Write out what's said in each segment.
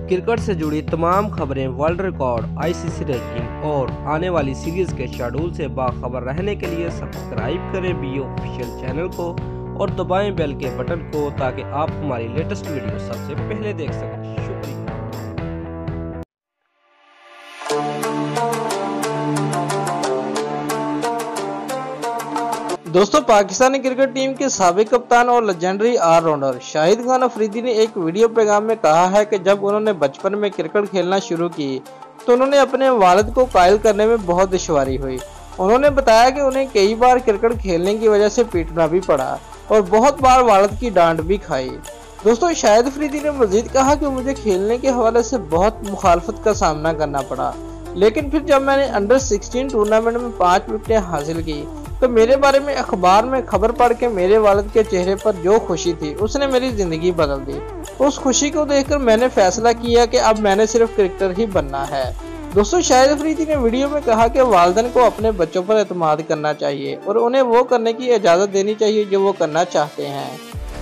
Cricket से जुड़ी तमाम खबरें, वर्ल्ड रिकॉर्ड, आईसीसी रैंकिंग और आने वाली सीरीज के शेड्यूल से बाखबर रहने के लिए सब्सक्राइब करें बी ऑफिशियल चैनल को और दबाएं बेल के बटन को ताकि आप हमारी लेटेस्ट वीडियो सबसे पहले देख सकें। शुक्रिया। दोस्तों, पाकिस्तानी क्रिकेट टीम के साबिक कप्तान और लेजेंडरी ऑलराउंडर शाहिद खान अफरीदी ने एक वीडियो पैगाम में कहा है कि जब उन्होंने बचपन में क्रिकेट खेलना शुरू की तो उन्होंने अपने वालिद को कायल करने में बहुत दुश्वारी हुई। उन्होंने बताया कि उन्हें कई बार क्रिकेट खेलने की वजह से पीटना भी पड़ा और बहुत बार वालिद की डांट भी खाई। दोस्तों, शाहिद अफरीदी ने मजीद कहा कि मुझे खेलने के हवाले से बहुत मुखालफत का सामना करना पड़ा, लेकिन फिर जब मैंने अंडर 16 टूर्नामेंट में 5 विकेटें हासिल की तो मेरे बारे में अखबार में खबर पढ़ के मेरे वालिद के चेहरे पर जो खुशी थी उसने मेरी ज़िंदगी बदल दी। उस खुशी को देखकर मैंने फैसला किया कि अब मैंने सिर्फ क्रिकेटर ही बनना है। दोस्तों, शाहिद अफरीदी ने वीडियो में कहा कि वालिदैन को अपने बच्चों पर एतमाद करना चाहिए और उन्हें वो करने की इजाज़त देनी चाहिए जो वो करना चाहते हैं।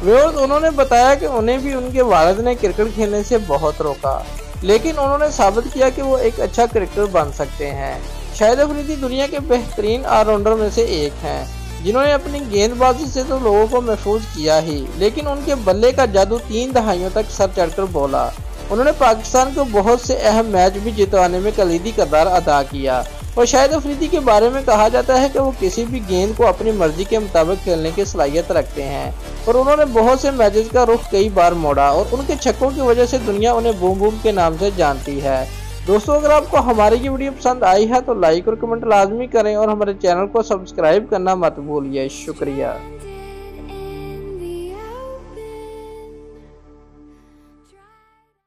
व्यूअर्स, उन्होंने बताया कि उन्हें भी उनके वालिद ने क्रिकेट खेलने से बहुत रोका, लेकिन उन्होंने साबित किया कि वो एक अच्छा क्रिकेटर बन सकते हैं। शाहिद अफरीदी दुनिया के बेहतरीन ऑलराउंडर में से एक हैं, जिन्होंने अपनी गेंदबाजी से तो लोगों को महफूज किया ही, लेकिन उनके बल्ले का जादू 3 दहाइयों तक सर चढ़कर बोला। उन्होंने पाकिस्तान को बहुत से अहम मैच भी जितवाने में कलीदी किरदार अदा किया और शाहिद अफरीदी के बारे में कहा जाता है कि वो किसी भी गेंद को अपनी मर्जी के मुताबिक खेलने की सलाहियत रखते हैं और उन्होंने बहुत से मैचेस का रुख कई बार मोड़ा और उनके छक्कों की वजह से दुनिया उन्हें बूम बूम के नाम से जानती है। दोस्तों, अगर आपको हमारी ये वीडियो पसंद आई है तो लाइक और कमेंट लाजमी करें और हमारे चैनल को सब्सक्राइब करना मत भूलिए। शुक्रिया।